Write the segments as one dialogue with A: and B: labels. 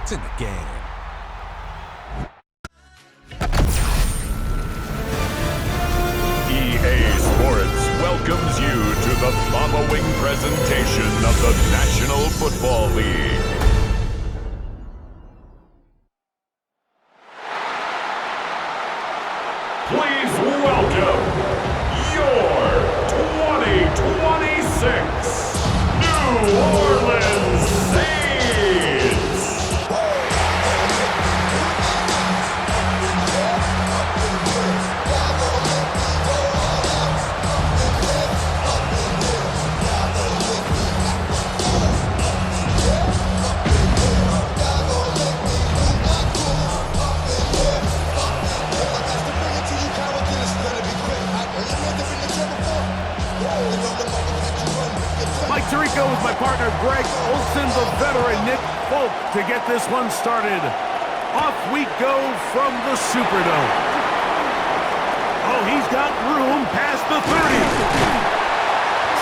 A: It's in the game.
B: EA Sports welcomes you to the following presentation of the National Football League. Please welcome your 2026 New Orleans Saints.
C: Mike Tirico with my partner Greg Olson, the veteran Nick Folk to get this one started. Off we go from the Superdome. Oh, he's got room past the 30.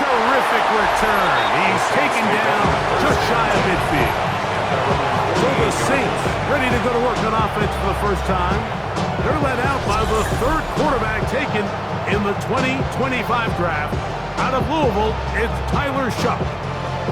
C: Terrific return. He's taken down just shy of midfield. So the Saints ready to go to work on offense for the first time. They're led out by the third quarterback taken in the 2025 draft. Out of Louisville, it's Tyler Shuck.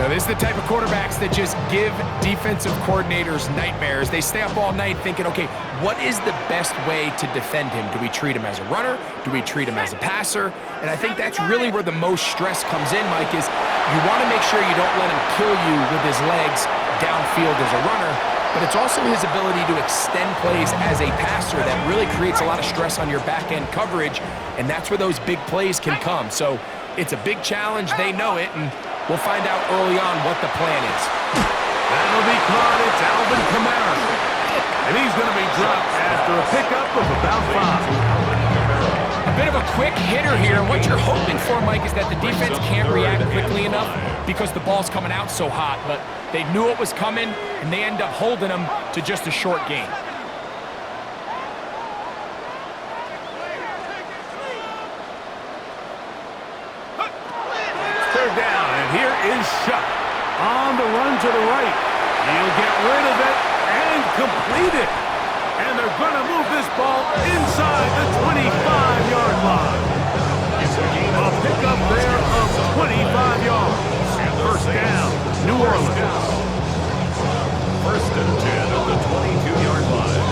D: Now, this is the type of quarterbacks that just give defensive coordinators nightmares. They stay up all night thinking, okay, what is the best way to defend him? Do we treat him as a runner? Do we treat him as a passer? And I think that's really where the most stress comes in, Mike, is you want to make sure you don't let him kill you with his legs downfield as a runner, but it's also his ability to extend plays as a passer that really creates a lot of stress on your back-end coverage, and that's where those big plays can come. So it's a big challenge. They know it, and we'll find out early on what the plan is.
C: That'll be caught. It's Alvin Kamara. And he's going to be dropped after a pickup of about 5.
D: A bit of a quick hitter here, and what you're hoping for, Mike, is that the defense can't react quickly enough because the ball's coming out so hot, but they knew it was coming, and they end up holding them to just a short gain.
C: Third down, and here is Shuck on the run to the right. He'll get rid of it and complete it. And they're going to move this ball inside the 25-yard line. A pickup there of 25 yards. First down, New Orleans.
B: First and 10 at the 22-yard line.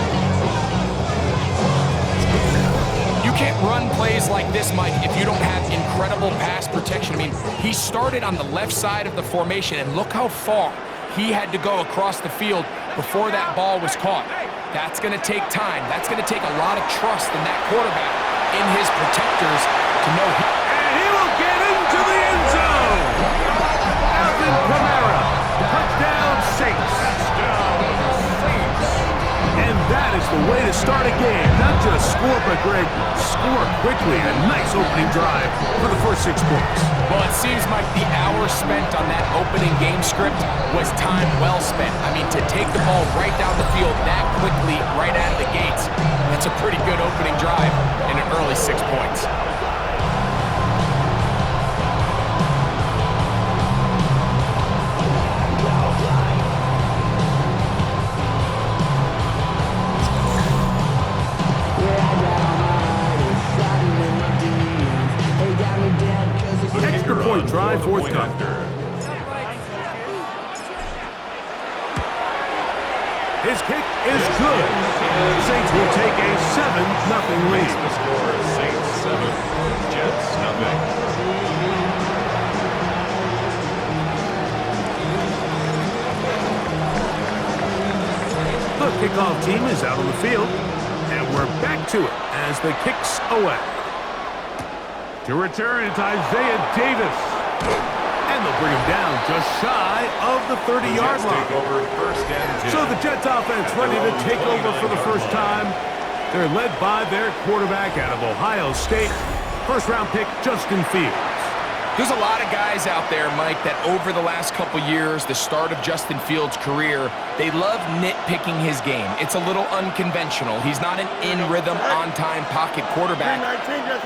D: You can't run plays like this, Mike, if you don't have incredible pass protection. I mean, he started on the left side of the formation, and look how far he had to go across the field before that ball was caught. That's going to take time. That's going to take a lot of trust in that quarterback, in his protectors, to know
C: And he will get into the end zone. Alvin Kamara, touchdown Saints. And that is the way to start a game. Not just score, but Greg, score quickly. A nice opening drive for the first 6 points.
D: Well, it seems like the hour spent on that opening game script was time well spent. I mean, to take the ball right down the field that quickly, right out of the gates, that's a pretty good opening drive and an early 6 points.
C: Extra point drive forthcoming. His kick is good. The Saints will take a 7-0 lead.
B: The score is Saints 7, Jets nothing.
C: The kickoff team is out on the field, and we're back to it as the kick's away. To return, it's Isaiah Davis. And they'll bring him down just shy of the 30-yard line. So the Jets offense ready to take over for the first time. They're led by their quarterback out of Ohio State, first-round pick Justin Fields.
D: There's a lot of guys out there, Mike, that over the last couple years, the start of Justin Fields' career, they love nitpicking his game. It's a little unconventional. He's not an in-rhythm, on-time pocket quarterback,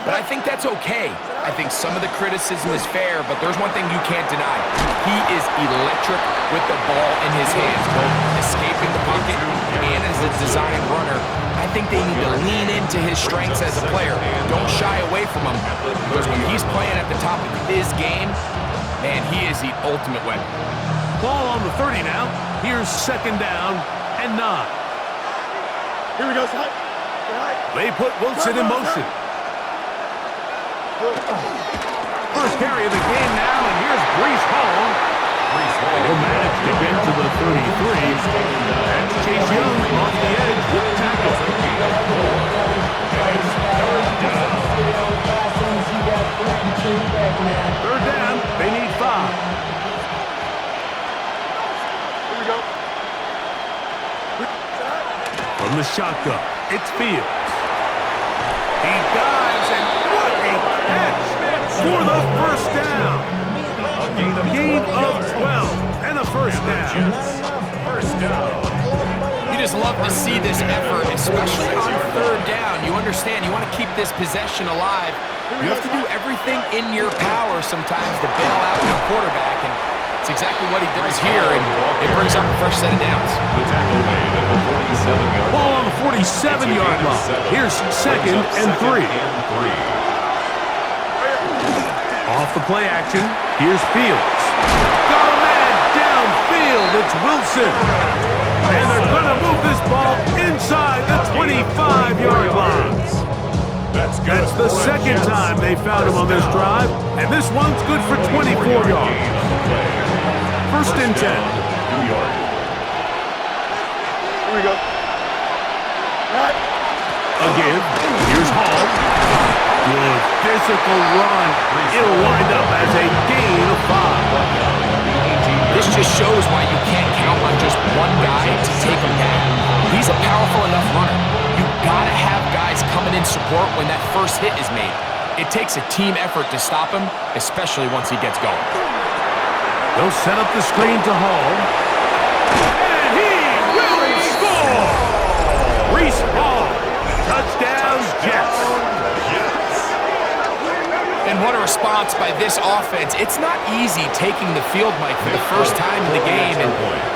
D: but I think that's okay. I think some of the criticism is fair, but there's one thing you can't deny. He is electric with the ball in his hands, both escaping the pocket and as a design runner, I think they need to lean into his strengths as a player. Don't shy away from him, because when he's playing at the top of his game, man, he is the ultimate weapon.
C: Ball on the 30 now. Here's second down and 9.
A: Here we go, son.
C: They put Wilson in motion. First carry of the game now, and here's Breece Hall. Will manage to get to the 33. And Chase Young off the edge with the tackle. Third down, they need 5.
A: Here we go.
C: From the shotgun, it's Fields. He dives, and what a catch for the first down. Gain of 12 and a first down.
D: You just love to see this effort, especially on third down. You understand, you want to keep this possession alive. You have to do everything in your power sometimes to bail out your quarterback, and it's exactly what he does here, and it brings up the first set of downs.
C: Ball on the 47-yard line. Here's second and 3. Off the play action, here's Fields. Got a man downfield, it's Wilson. And they're going to move this ball inside the 25-yard line. That's the second time they found him on this drive, and this one's good for 24 yards. First and 10.
A: Here we go.
C: Again, here's Hall. Good physical run. It'll wind up as a gain of 5.
D: This just shows why you can't count on just one guy to take him down. He's a powerful enough runner. You gotta have guys coming in support when that first hit is made. It takes a team effort to stop him, especially once he gets going.
C: They'll set up the screen to Hall. And he will score! Breece Hall. Touchdown, Jets.
D: And what a response by this offense. It's not easy taking the field, Mike, for the first time in the game, and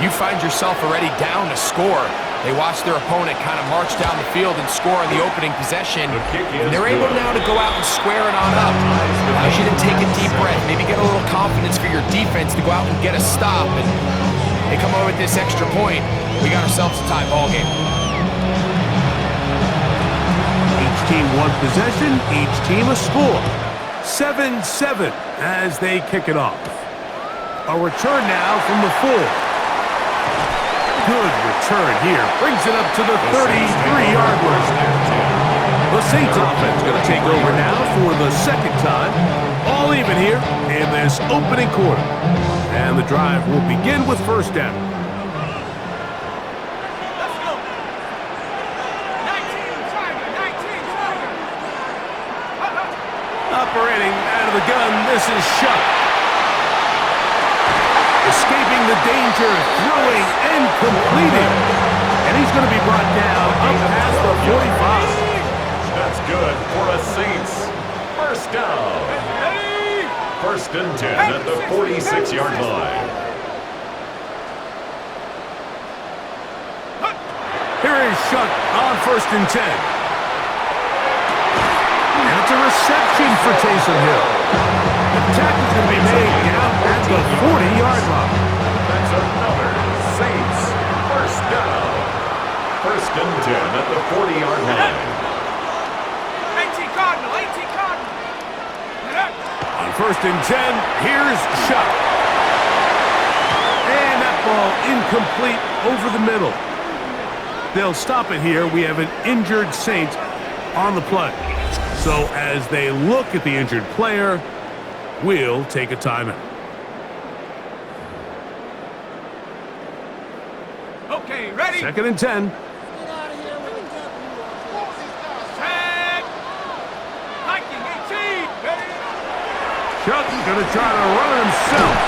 D: you find yourself already down to score. They watch their opponent kind of march down the field and score on the opening possession, and they're able now to go out and square it on up. Allows you to take a deep breath, maybe get a little confidence for your defense to go out and get a stop, and they come over with this extra point. We got ourselves a tie ball game.
C: Each team one possession, each team a score. 7-7 as they kick it off. A return now from the 4. Good return here. Brings it up to the 33-yard line. The Saints offense going to take over now for the second time. All even here in this opening quarter. And the drive will begin with first down. Operating out of the gun, this is Shuck. Escaping the danger, throwing and completing. And he's going to be brought down up past the 45.
B: That's good for a Saints first down. First and 10 at the 46-yard line.
C: Here is Shuck on first and 10. And it's a reception for Taysom Hill. The tackle's going to be made down at the 40-yard line.
B: That's another Saints first down. First and 10 at the 40-yard line.
A: 18 Cardinal.
C: On first and 10, here's Shuck. And that ball incomplete over the middle. They'll stop it here. We have an injured Saints on the play. So as they look at the injured player, we'll take a timeout.
A: Okay, ready?
C: Second and 10.
A: Set. Hiking 18. Ready?
C: Shuck's going to try to run it himself.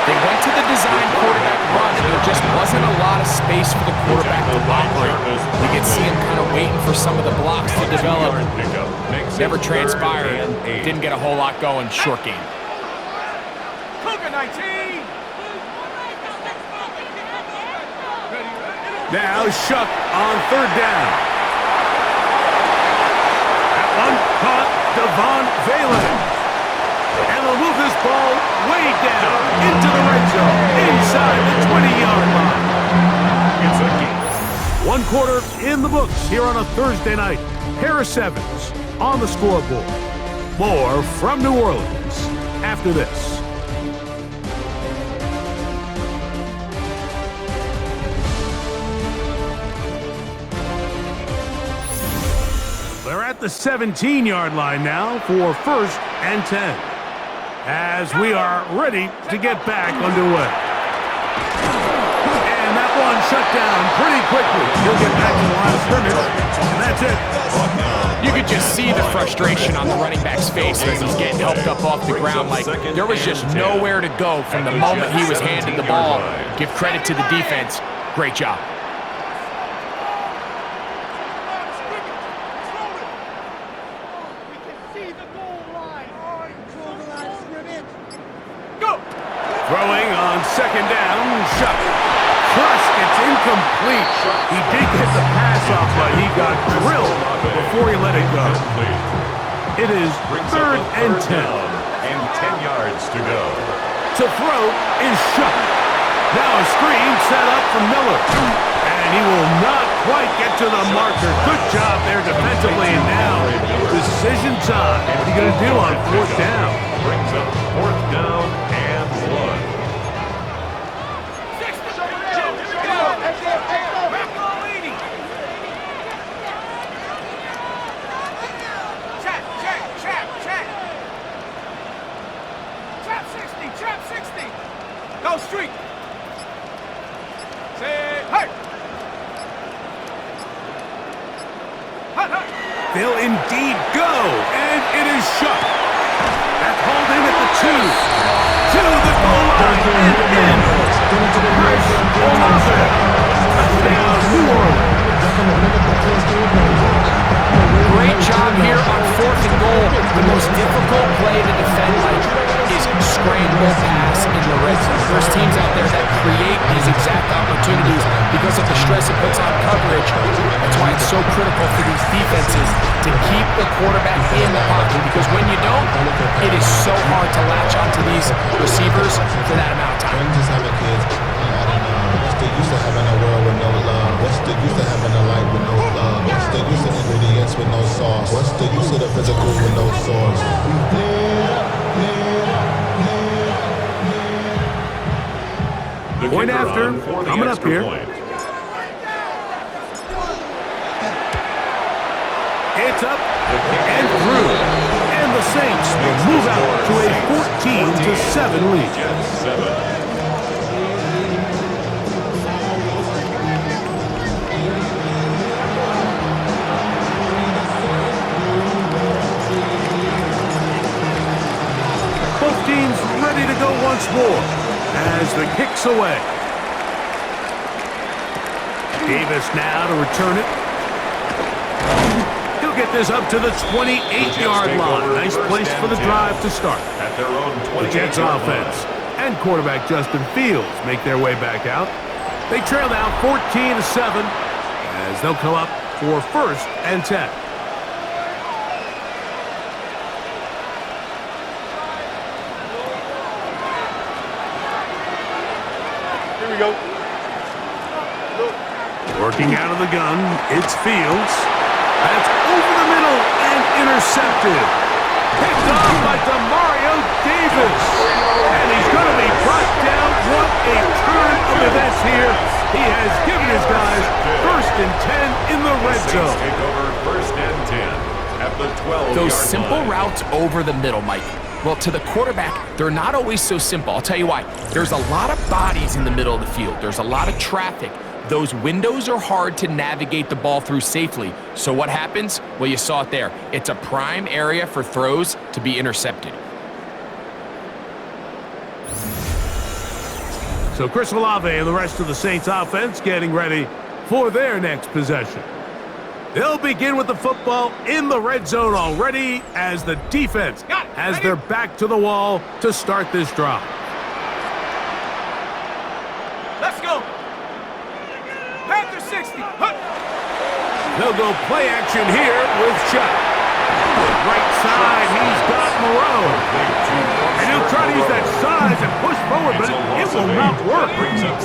D: They went to the design quarterback run, and there just wasn't a lot of space for the quarterback to operate. You can see him kind of waiting for some of the blocks to develop. Never transpired. Didn't get a whole lot going. Short game.
A: Cougar 19.
C: Now Shuck on third down. That one caught Devon Valen. And they'll move this ball way down into the red zone, inside the 20-yard line.
B: It's a gain.
C: One quarter in the books here on a Thursday night. Harris Evans on the scoreboard. More from New Orleans after this. They're at the 17-yard line now for 1st and 10. As we are ready to get back underway. And that one shut down pretty quickly. He'll get back to the line of scrimmage, and that's it.
D: You could just see the frustration on the running back's face as he's getting helped up off the ground. Like, there was just nowhere to go from the moment he was handed the ball. Give credit to the defense. Great job.
C: Throwing on second down, Shuck. Crush, it's incomplete. He did get the pass off, but he got drilled before he let it go. It is 3rd and 10.
B: And 10 yards to go.
C: To throw is Shuck. Now a screen set up from Miller. And he will not quite get to the marker. Good job there defensively. And now decision time. What are you going to do on 4th down?
B: Brings up 4th down and 1.
A: Go street. Say, hey.
C: They'll indeed go, and it is Shuck. That's holding at the 2. To the goal line, and in. Chris Olave. Touchdown, New Orleans.
D: Great job here on 4th and goal. The most difficult play to defend, like, is scramble pass in the red zone. There's teams out there that create these exact opportunities because of the stress it puts on coverage. That's why it's so critical for these defenses to keep the quarterback in the pocket, because when you don't, it is so hard to latch onto these receivers for that amount of time.
E: Just having kids, what's the use of having a world with no love? What's the use of having a life with no love? What's the use of ingredients with no sauce? What's the use of the physical with no source?
C: Point after, coming up here.
B: Point.
C: It's up and through. And the Saints will move out to a 14-7 lead.
B: Jets 7.
C: Both teams ready to go once more as the kick's away. Davis now to return it. He'll get this up to the 28-yard line. Nice place for the drive to start.
B: At their own 28-yard
C: The Jets offense and quarterback Justin Fields make their way back out. They trail now 14-7 as they'll come up for 1st and 10.
A: Here we go.
C: Working out of the gun, it's Fields. That's over the middle and intercepted. Picked off by Demario Davis. And he's going to be brought down. What a turn of events here. He has given his guys 1st and 10 in the red zone.
B: Take over 1st and 10 at the 12-yard line.
D: Those simple routes over the middle, Mike. Well, to the quarterback, they're not always so simple. I'll tell you why. There's a lot of bodies in the middle of the field. There's a lot of traffic. Those windows are hard to navigate the ball through safely. So what happens? Well, you saw it there. It's a prime area for throws to be intercepted.
C: So Chris Olave and the rest of the Saints offense getting ready for their next possession. They'll begin with the football in the red zone already as the defense has their back to the wall to start this drive.
A: Let's go. Panthers Second 60. Huh.
C: They'll go play action here with Chuck. Right side, he's got Moreau. And he'll try to use that size and push forward, but it will not work.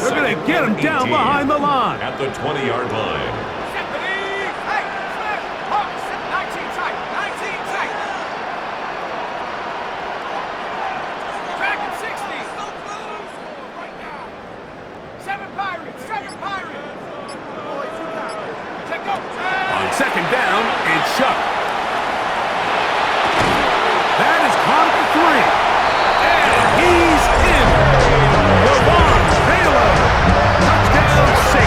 C: They're going to get him down behind the line.
B: At the 20-yard line.
A: Hey, 19 tight. 19 tight. Second 60. Right now. 7 Pirates. 7 Pirates. Take go.
C: On second down, it's Chuck. That is caught at the 3. And he's in. Devon Taylor. Touchdown 6.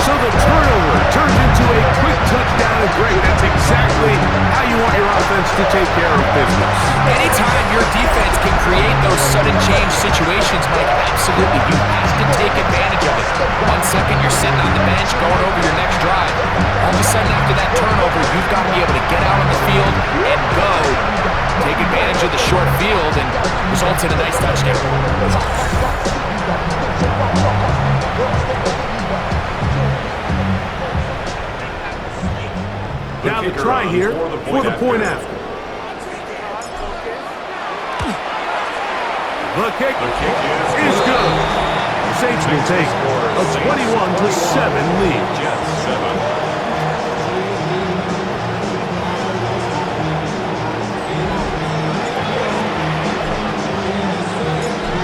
C: So the turnover turns into a quick touchdown, and Greg, that's exactly how you want your offense to take care of business.
D: Anytime your defense can create those sudden change situations, Mike, absolutely, you have to take advantage of it. 1 second, you're sitting on the bench going over your next drive. All of a sudden, after that turnover, you've got to be able to get out on the field and go. Take advantage of the short field and results in a nice touchdown.
C: Now the try here for the point after. The kick is good. The Saints will take a 21-7 lead.
B: Jets 7.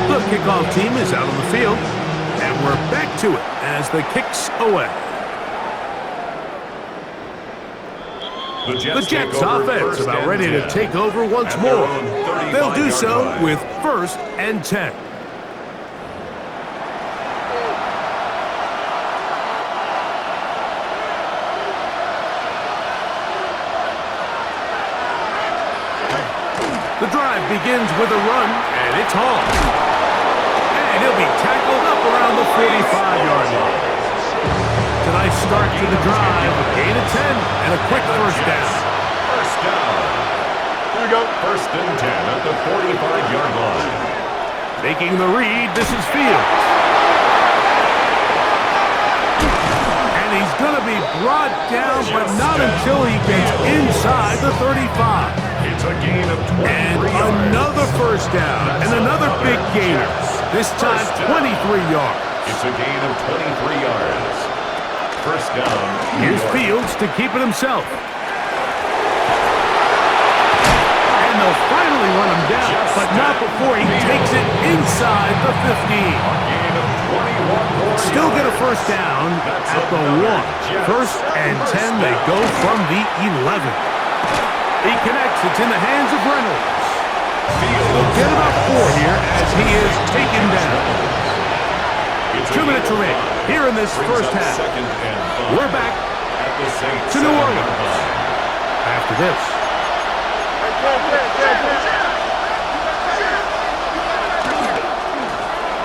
C: The kickoff team is out on the field, and we're back to it as the kick's away.
B: The
C: Jets offense about ready to take over once more. They'll do so with 1st and 10. The drive begins with a run, and it's Hall. And he'll be tackled up around the 45-yard line. It's a nice start to the drive, a gain of 10, and a quick first down.
B: First down.
A: Here we go.
B: 1st and 10 at the 45-yard line.
C: Making the read, this is Fields. And he's going to be brought down, but not until he gets inside the 35.
B: It's a gain of 23
C: And
B: yards.
C: another first down, and another big gainer. This time, 23 yards.
B: It's a gain of 23 yards. First down.
C: Here's Fields to keep it himself. And they'll finally run him down, but not before he takes it inside the 15.
B: Gain of 21 more
C: Still get a
B: yards.
C: first down at the 1. 1st and 10, they go from the 11. He connects, it's in the hands of Reynolds. They'll get about 4 here as he is taken down. 2 minutes remain here in this first half. We're back to New Orleans after this.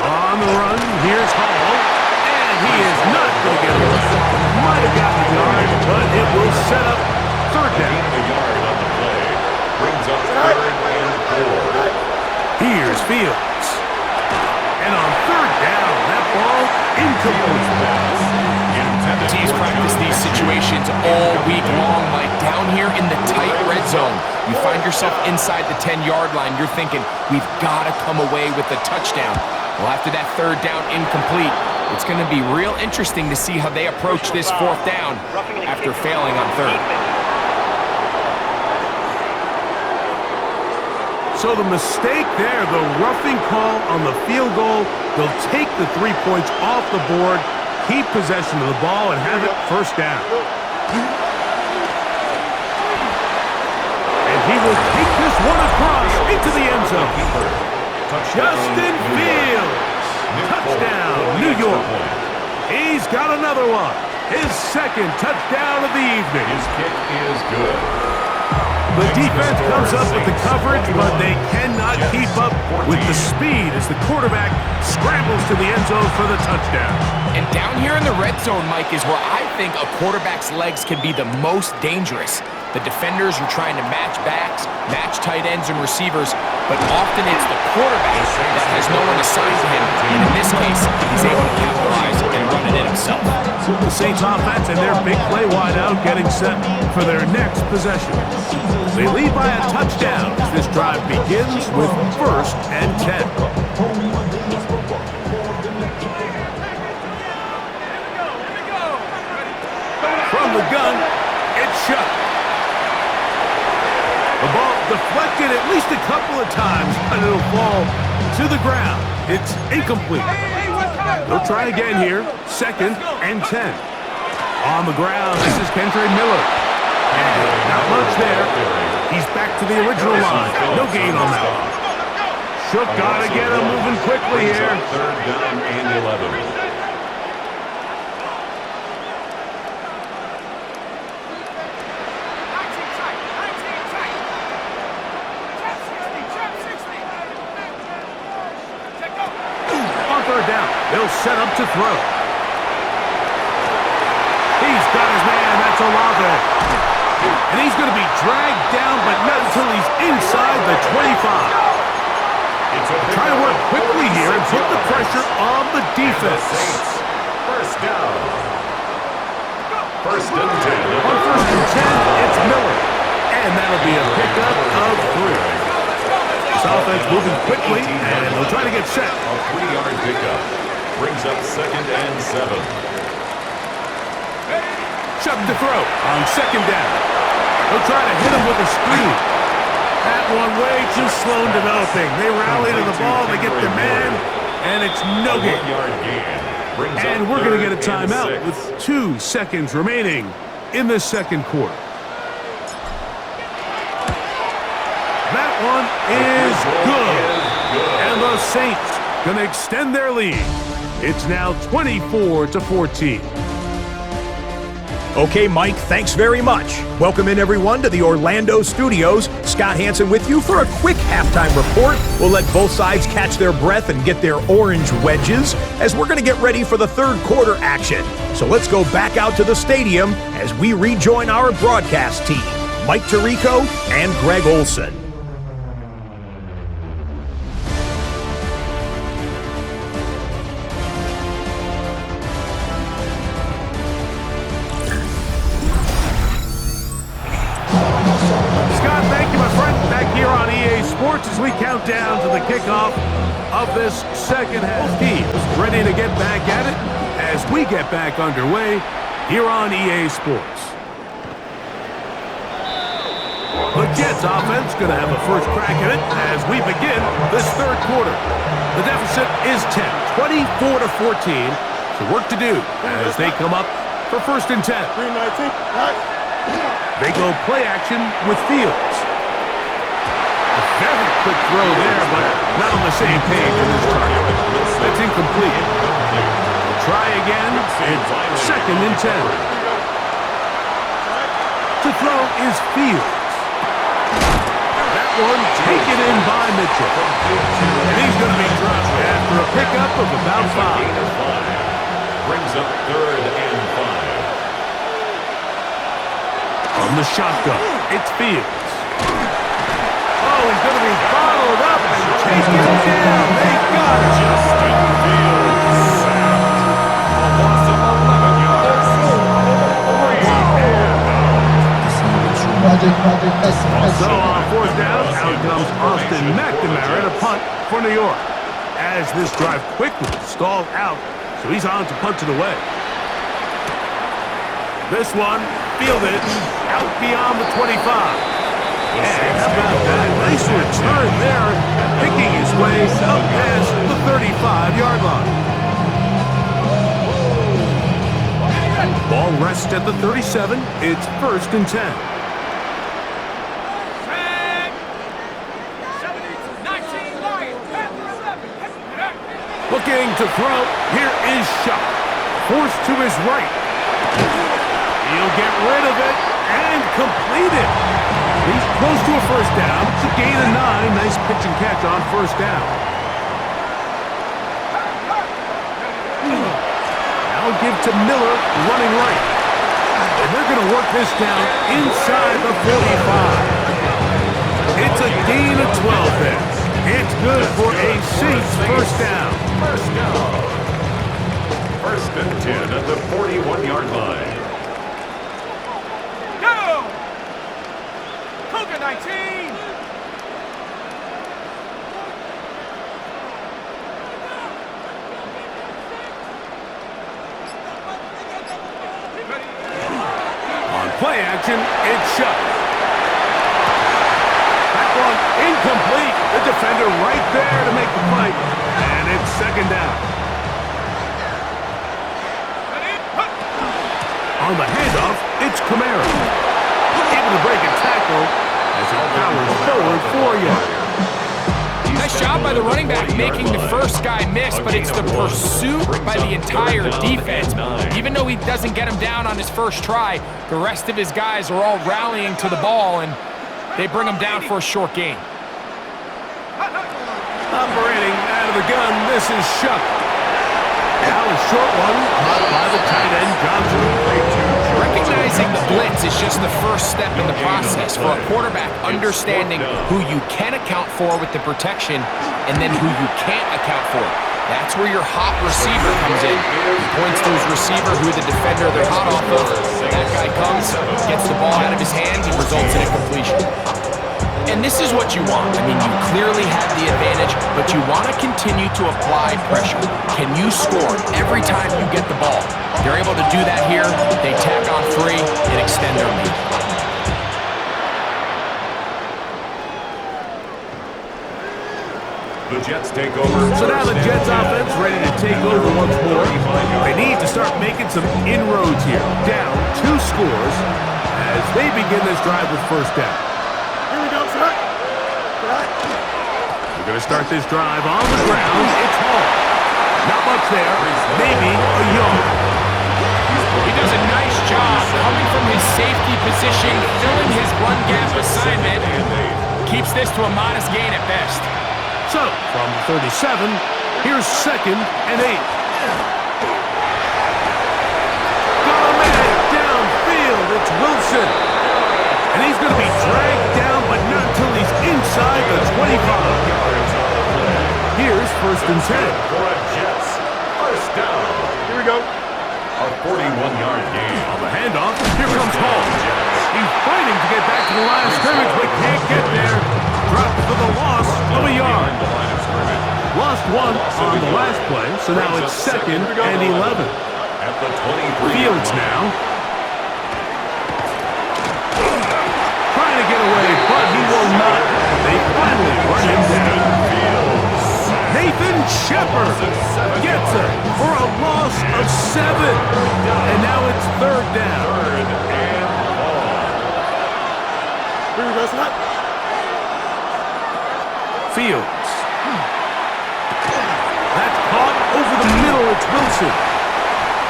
C: On the run, here's Hall, and he is not going to get it. Might have gotten the yard, but it will set up 3rd down.
B: A yard on the play brings up 3rd and 4.
C: Here's Fields. And on 3rd down, that ball incomplete.
D: Teams practice these situations all week long, Mike. Down here in the tight red zone, you find yourself inside the 10-yard line. You're thinking, we've got to come away with a touchdown. Well, after that 3rd down incomplete, it's going to be real interesting to see how they approach this 4th down after failing on 3rd.
C: So the mistake there, the roughing call on the field goal, they'll take the 3 points off the board, keep possession of the ball, and have it 1st down. And he will take this one across into the end zone. Justin Fields, touchdown, New York. He's got another one, his 2nd touchdown of the evening.
B: His kick is good.
C: The defense comes up with the coverage, but they cannot keep up with the speed as the quarterback scrambles to the end zone for the touchdown.
D: And down here in the red zone, Mike, is where I think a quarterback's legs can be the most dangerous. The defenders are trying to match backs, match tight ends and receivers, but often it's the quarterback that has no one assigned to him. And in this case, he's able to capitalize and run it in himself.
C: The Saints offense and their big play wideout getting set for their next possession. They lead by a touchdown as this drive begins with 1st and 10. From the gun, it's shut. The ball deflected at least a couple of times, and it'll fall to the ground. It's incomplete. They'll try again here. 2nd and 10. On the ground, this is Kendra Miller. And not much there. He's back to the original line. No gain on that one. Shook got to get him moving quickly here.
B: 3rd down and 11.
C: Down. They'll set up to throw. He's got his man. That's Olave. And he's going to be dragged down, but not until he's inside the 25. Trying to work quickly here and put the pressure on the defense.
B: 1st down. 1st and 10.
C: On 1st and 10, it's Miller. And that'll be a pickup of 3. This offense moving quickly, and they'll try to get set.
B: A 3-yard pickup brings up 2nd and 7.
C: Shut to throw on 2nd down. They'll try to hit him with a screen. That one way too slow in developing. They rally to the ball, they get their man, and it's no gain. And we're going to get a timeout with 2 seconds remaining in the 2nd quarter. That one is good. And the Saints going to extend their lead. It's now 24-14.
F: Okay, Mike, thanks very much. Welcome in, everyone, to the Orlando studios. Scott Hansen with you for a quick halftime report. We'll let both sides catch their breath and get their orange wedges as we're going to get ready for the 3rd quarter action. So let's go back out to the stadium as we rejoin our broadcast team, Mike Tirico and Greg Olson.
C: As we count down to the kickoff of this 2nd half, team ready to get back at it as we get back underway here on EA Sports. The Jets offense going to have a first crack at it as we begin this 3rd quarter. The deficit is 10, 24-14. So work to do as they come up for 1st and 10. They go play action with Fields. Very quick throw there, but not on the same page as his target. That's incomplete. We'll try again. It's 2nd and 10. To throw is Fields. That one taken in by Mitchell. And he's going to be dropped after a pickup of about 5.
B: Brings up 3rd and 5.
C: From the shotgun, it's Fields. Oh, he's going to be bottled up and taken down. They got it.
B: Justin Fields sacked. A loss of 11 yards. 3 and out.
C: So on 4th down, out comes Austin McNamara to punt for New York. As this drive quickly stalled out, so he's on to punt it away. This one fielded out beyond the 25. And how about that? Nice return there, picking his way up past the 35-yard line. Ball rests at the 37. It's 1st and 10. Looking to throw. Here is Shot. Forced to his right. He'll get rid of it and complete it. He's close to a 1st down. It's a gain of 9. Nice pitch and catch on 1st down. Now give to Miller, running right. And they're going to work this down inside the 45. It's a gain of 12 there. It's good for a Saints first down.
B: First down. First and 10 at the 41-yard line.
A: Go! Cougar 19!
C: On play action, it's shut. That one incomplete. The defender right there to make the play. And it's second down. On the handoff, it's Kamara. Able to break a tackle as he powers forward 4 yards.
D: Nice job by the running back making the first guy miss, but it's the pursuit by the entire defense. Even though he doesn't get him down on his first try, the rest of his guys are all rallying to the ball, and they bring him down for a short gain.
C: Operating out of the gun, this is Shuck. Now a short one, caught by the tight end, Johnson.
D: Recognizing the blitz is just the first step in the process for a quarterback understanding who you can account for with the protection and then who you can't account for. That's where your hot receiver comes in. He points to his receiver, who the defender they're hot off of. That guy comes, gets the ball out of his hand, and results in a completion. And this is what you want. I mean, you clearly have the advantage, but you want to continue to apply pressure. Can you score every time you get the ball? They're able to do that here. They tack on 3 and extend their lead.
B: The Jets take over.
C: So now the Jets offense ready to take over once more. They need to start making some inroads here. Down 2 scores as they begin this drive with first down.
A: Here we go, sir.
C: We're going to start this drive on the ground. It's home. Not much there. Maybe a yard.
D: He does a nice job coming from his safety position, filling his run gap assignment. Keeps this to a modest gain at best.
C: So, from 37, here's 2nd and 8. Got a man downfield. It's Wilson. And he's going to be dragged down, but not until he's inside the 25. Here's 1st and 10.
B: For a Jets first down.
A: Here we go.
B: A 41-yard gain.
C: On the handoff, here comes Hall. He's fighting to get back to the line of scrimmage, but can't get there. Dropped for the loss of a yard. Lost 1 on the last play, so now it's 2nd and 11.
B: At the 23.
C: Fields now. Trying to get away, but he will not. They finally run him down. Nathan Shepard gets it for a loss of 7. And now it's 3rd down.
A: Here we go, sir.
C: Fields. That's caught over the middle. It's Wilson.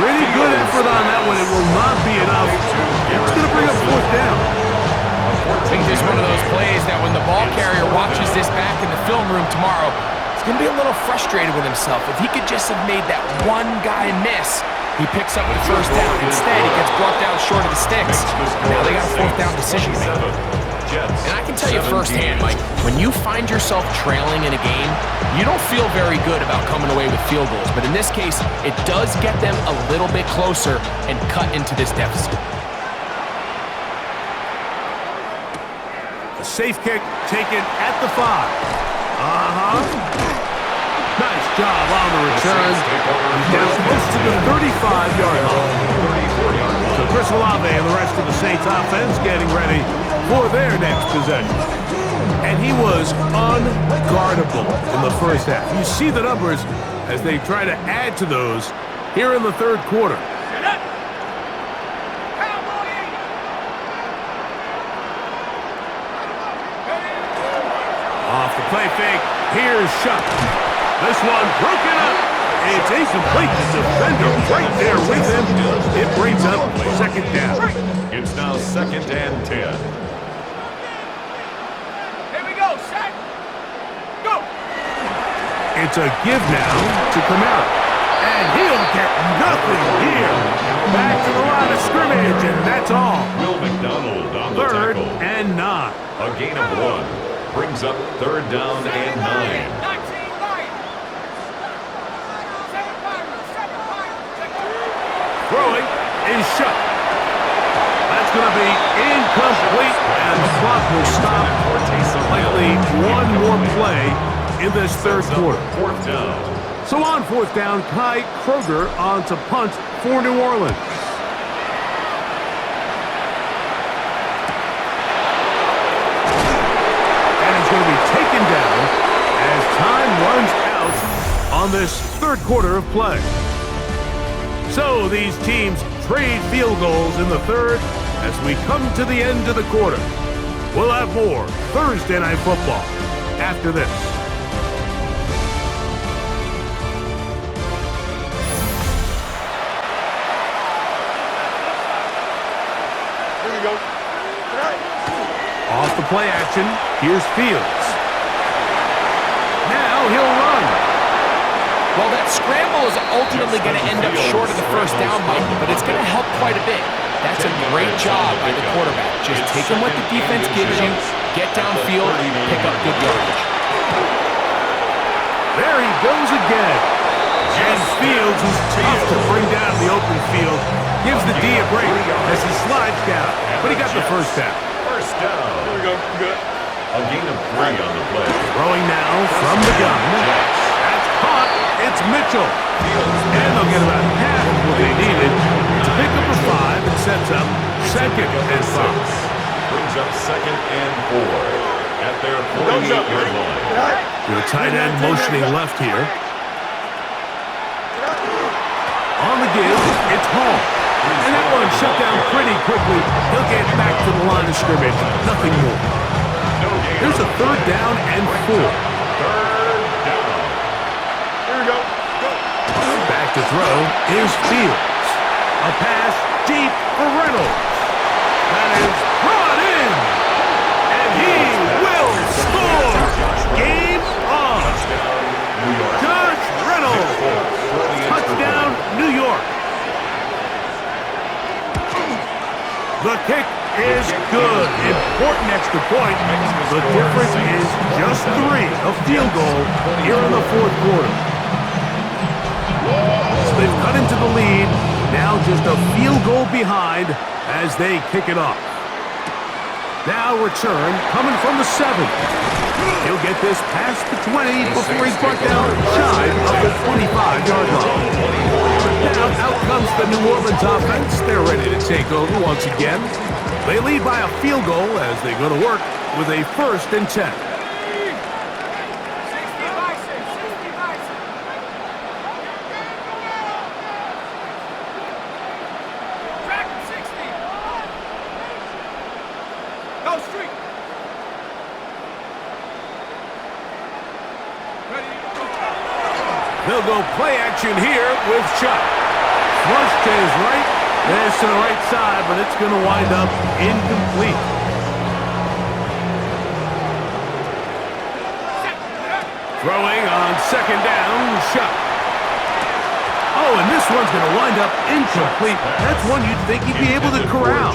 C: Pretty good effort on that one. It will not be enough. It's going to bring up 4th down.
D: I think this is one of those plays that when the ball carrier watches this back in the film room tomorrow, he's going to be a little frustrated with himself. If he could just have made that one guy miss, he picks up the first down. Instead, he gets brought down short of the sticks. Now they got a 4th down decision to make. And I can tell you firsthand, Mike, when you find yourself trailing in a game, you don't feel very good about coming away with field goals. But in this case, it does get them a little bit closer and cut into this deficit.
C: A safe kick taken at the 5. Nice job on the return. He's down close to the 35-yard line. So Chris Olave and the rest of the Saints offense getting ready for their next possession. And he was unguardable in the first half. You see the numbers as they try to add to those here in the 3rd quarter. Off the play fake, here's Shuck. This one broken up. It's incomplete. The defender right there with him. It brings up 2nd down.
B: It's now 2nd and 10.
A: Here we go, set. Go.
C: It's a give now to Kamara. And he'll get nothing here. Back to the line of scrimmage, and that's all.
B: Will McDonald on the
C: Third
B: tackle.
C: and 9.
B: A gain of 1 brings up 3rd down and 9.
C: Throwing is shut. That's going to be incomplete, and the clock will stop. Likely one more play in this third quarter.
B: 4th down.
C: So on 4th down, Kai Kroger on to punt for New Orleans. And he's going to be taken down as time runs out on this third quarter of play. So these teams trade field goals in the third as we come to the end of the quarter. We'll have more Thursday Night Football after this.
A: Here we go.
C: Off the play action, here's Fields. Now he'll run.
D: Well, that scramble is ultimately going to end up short of the first down, Mike, but it's going to help quite a bit. That's a great job by the quarterback. Just taking what the defense gives you, get downfield, pick up good yardage.
C: There he goes again. And Fields, who's tough to bring down in the open field, gives the D a break as he slides down. But he got the first down.
B: First down.
A: Here we go. Good.
B: A gain of 3 on the play.
C: Throwing now from the gun. That's caught. It's Mitchell. And they'll get about half of what they needed to pick up a 5 and sets up 2nd and 5.
B: Brings up 2nd and 4 at their 48-yard line.
C: The tight end motioning left here. On the give, it's Hall. And that one shut down pretty quickly. He'll get back to the line of scrimmage. Nothing more. Here's a 3rd down and 4.
B: 3rd down.
A: Here we go.
C: Back to throw is Fields. A pass deep for Reynolds. That is brought in. And he will score. Game on. Josh Reynolds. Touchdown, New York. The kick is good. Important extra point. The difference is just 3. A field goal here in the 4th quarter. So they've cut into the lead. Now just a field goal behind as they kick it off. Now return coming from the 7. He'll get this past the 20 before he's brought down shy of the 25-yard line. Now out comes the New Orleans offense. They're ready to take over once again. They lead by a field goal as they go to work with a 1st and 10. They'll go play action here with Chuck. Flush to his right. There's to the right side, but it's going to wind up incomplete. Throwing on 2nd down, Chuck. Oh, and this one's going to wind up incomplete. That's one you'd think he'd be able to corral.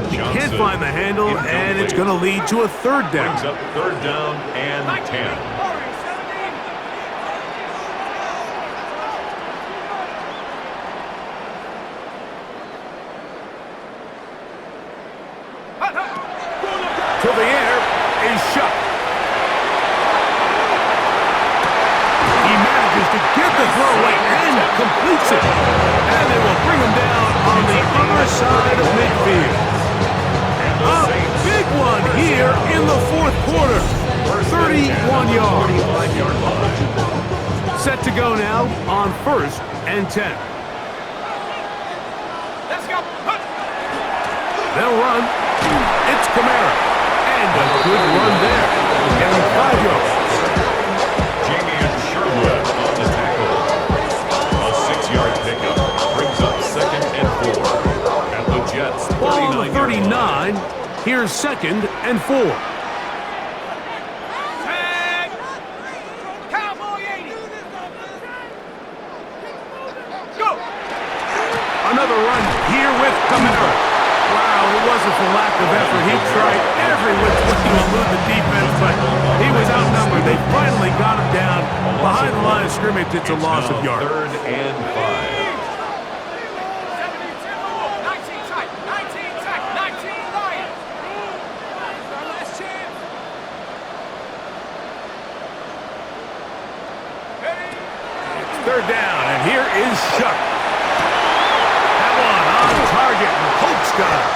C: He can't find the handle, and it's going to lead to a 3rd down.
B: Brings up 3rd down and 10.
C: To the air is Shuck. He manages to get the throw away and completes it. And they will bring him down on the other side of midfield. A big one here in the 4th quarter. 31 yards. Set to go now on 1st and 10.
A: Let's go.
C: They'll run. It's Kamara. And a good run there. Getting 5 yards.
B: Jamie and Sherwood on the tackle. A 6-yard pickup brings up 2nd and 4 at the Jets' 39.
C: Ball on the 39. Here's 2nd and 4.
A: Tag. Cowboy 80.
C: another run here with Kamara. Wow, it wasn't for lack of effort. He tried every which way to elude the defense, but he was outnumbered. They finally got him down behind the line of scrimmage. It's a loss of yards.
B: 3rd and 5.
A: 19 tight, 19 Lions. Our last chance.
C: It's 3rd down, and here is Shuck. That one on target, and Hope's got it.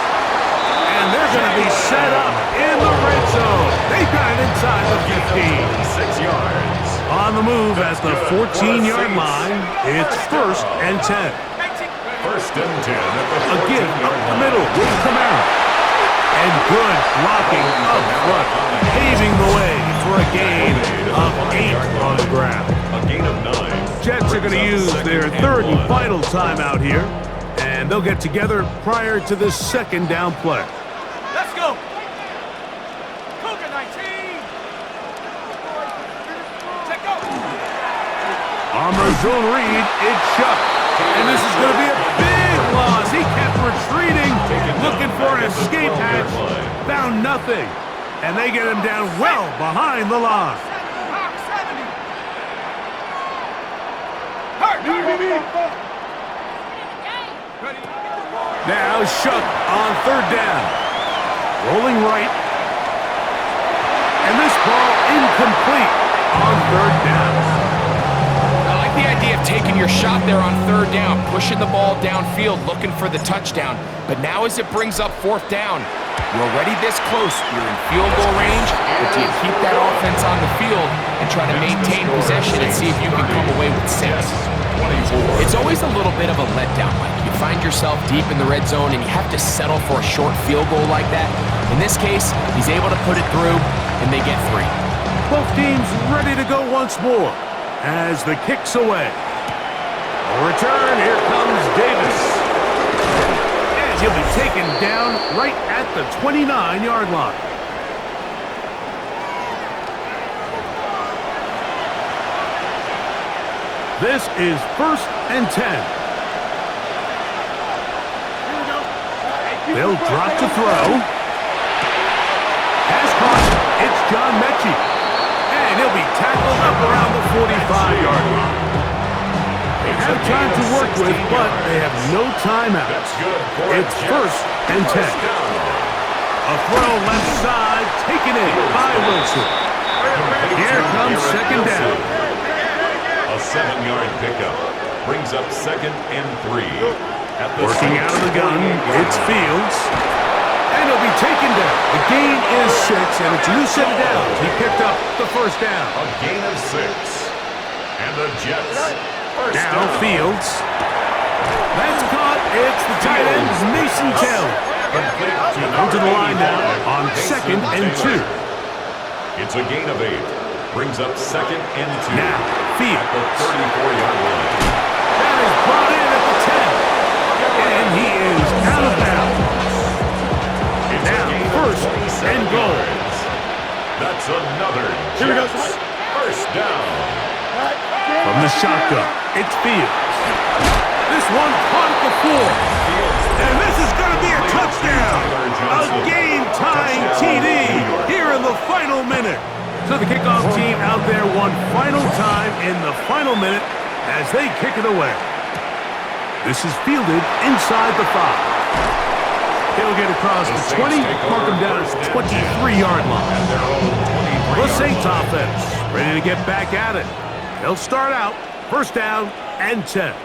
C: And they're going to be set up in the red zone. They've got it inside the 15.
B: 6 yards.
C: On the move at the 14-yard line, it's 1st and 10.
B: 1st and 10 at the
C: A give
B: 14-yard
C: up the
B: line.
C: middle with Kamara. And good blocking up front, paving the way for a gain of 8 on the ground.
B: A gain of 9.
C: Jets are going to use their 3rd and final timeout here, and they'll get together prior to this 2nd down play.
A: Let's go. Cougar 19. Take go.
C: On the zone read, it's Shuck. And this is going to be a big loss. He kept retreating, looking for an escape hatch. Found nothing. And they get him down well behind the line.
A: Hawk 70. Hurt. Ready.
C: Now Shuck on 3rd down. Rolling right. And this ball incomplete on 3rd down.
D: I like the idea of taking your shot there on 3rd down, pushing the ball downfield, looking for the touchdown. But now as it brings up 4th down, you're already this close. You're in field goal range, but do you keep that offense on the field and try to maintain possession and see if you can come away with 6? It's always a little bit of a letdown, Mike. You find yourself deep in the red zone and you have to settle for a short field goal like that. In this case, he's able to put it through, and they get 3.
C: Both teams ready to go once more as the kick's away. A return, here comes Davis. And he'll be taken down right at the 29-yard line. This is 1st and 10. They'll drop to throw. Pass caught. It's John Mechie. And he'll be tackled up around the 45-yard line. They have time to work with, but they have no timeouts. It's 1st and 10. A throw left side, taken in by Wilson. Here comes 2nd down.
B: A 7-yard pickup brings up 2nd and 3.
C: Working out of the gun, it's Fields. And he'll be taken down. The gain is 6, and it's a new set of downs. He picked up the 1st down.
B: A gain of 6. And the Jets. First
C: Now
B: down.
C: Fields. That's caught. It's the tight end, Mason Taylor. Onto the line now on 2nd and 2.
B: It's a gain of 8. Brings up 2nd and 2.
C: Now Fields.
B: The 34-yard line.
C: That is brought in at the 10. And he is out of bounds.
B: It's
C: Now,
B: a gain of
C: 1st
B: 27
C: and goal.
B: yards. That's another
A: Here we go.
B: Jets. First down.
C: From the shotgun, it's Fields. This one caught at the floor. And this is going to be a touchdown. A game-tying TD here in the final minute. So the kickoff team out there one final time in the final minute as they kick it away. This is fielded inside the 5. He'll get across the 20, mark him down at the 23-yard line. The Saints offense ready to get back at it. They'll start out 1st down and 10.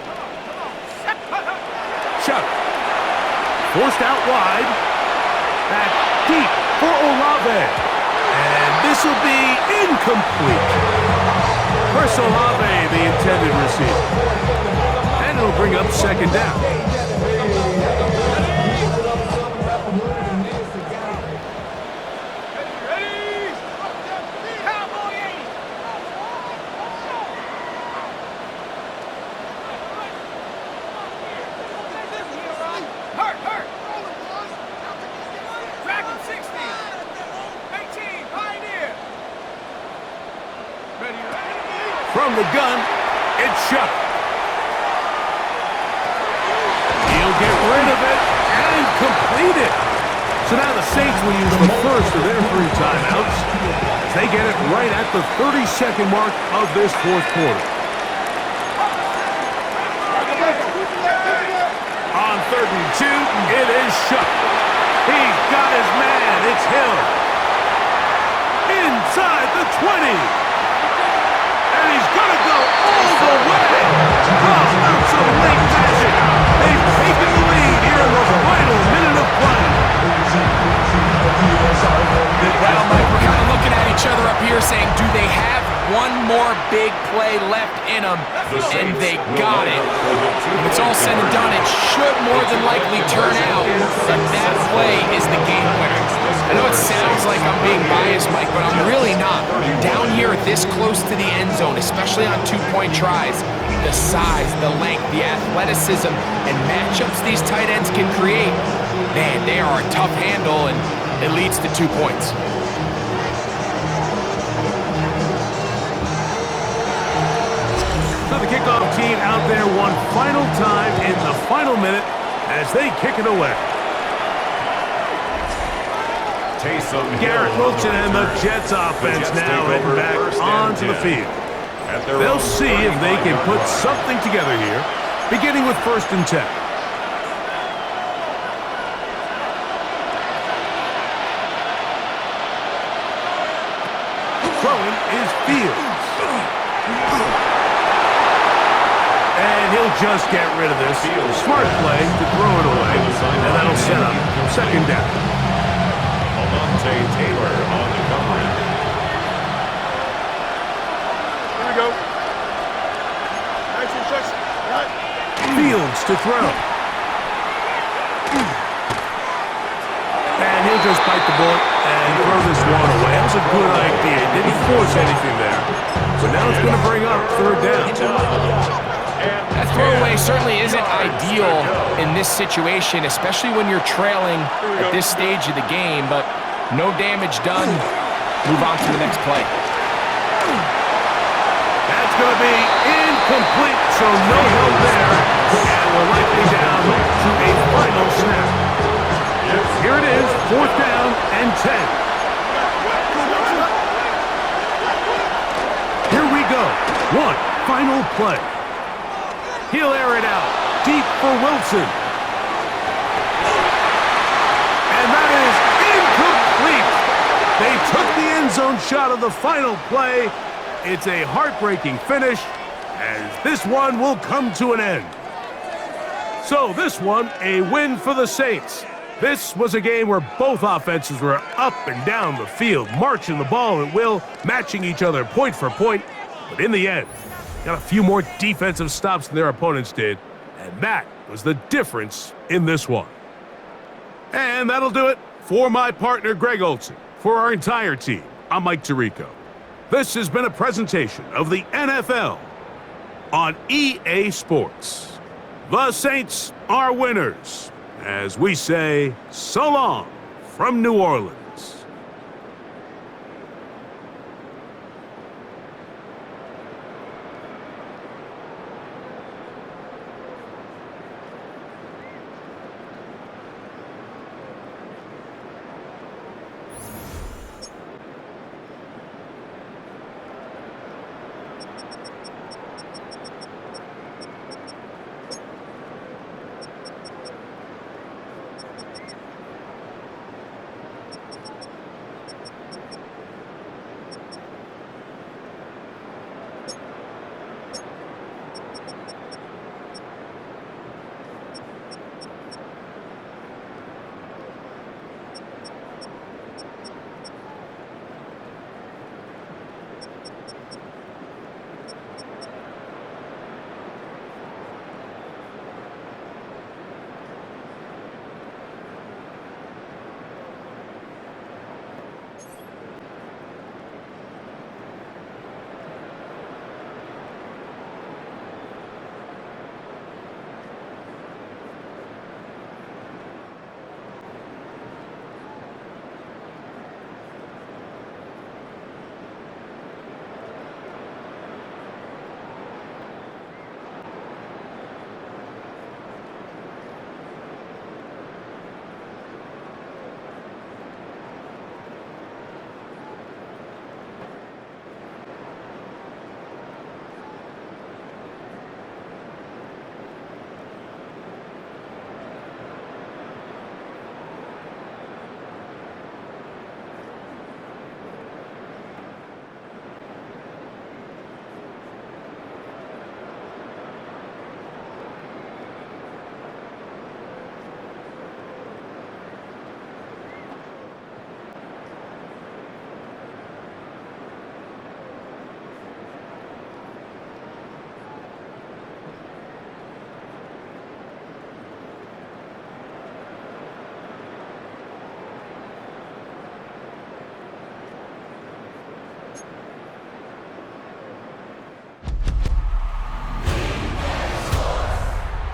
C: Chuck. Forced out wide. Back deep for Olave. And this will be incomplete. Chris Olave, the intended receiver. And it'll bring up 2nd down. From the gun, it's Shuck. He'll get rid of it and complete it. So now the Saints will use the first of their 3 timeouts as they get it right at the 30-second mark of this fourth quarter. On 3rd and 2, it is Shuck. He's got his man. It's Hill. Inside the 20. And he's going to go all the way. Oh, that's some late magic. They've taken the lead here in the final minute of play.
D: Well, Mike, we're kind of looking at each other up here saying, do they have one more big play left in them? And they got it. When it's all said and done, it should more than likely turn out that that play is the game winner. I know it sounds like I'm being biased, Mike, but I'm really not. Down here this close to the end zone, especially on 2-point tries, the size, the length, the athleticism, and matchups these tight ends can create, man, they are a tough handle, and it leads to 2 points.
C: So the kickoff team out there one final time in the final minute as they kick it away. Garrett Wilson and the Jets offense now heading back onto the field. They'll see if they can put something together here, beginning with 1st and 10. Throwing is Fields. And he'll just get rid of this. Smart play to throw it away, and that'll set up 2nd down.
B: Taylor on the coverage.
A: Here we go. Nice instruction. Right.
C: Fields to throw. And he'll just bite the bullet and throw this one away. That was a good idea. He didn't force anything there. But now it's going to bring up 3rd down.
D: That throwaway certainly isn't ideal in this situation, especially when you're trailing at this stage of the game, but no damage done. Move on to the next play.
C: That's going to be incomplete, so no help there. And we're likely down to a final snap. Here it is, 4th down and 10. Here we go. One final play. He'll air it out deep for Wilson. And that is incomplete. They took the end zone shot of the final play. It's a heartbreaking finish, as this one will come to an end. So this one, a win for the Saints. This was a game where both offenses were up and down the field, marching the ball at will, matching each other point for point. But in the end, got a few more defensive stops than their opponents did, and that was the difference in this one. And that'll do it for my partner, Greg Olson. For our entire team, I'm Mike Tirico. This has been a presentation of the NFL on EA Sports. The Saints are winners, as we say so long from New Orleans.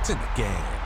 G: It's in the game.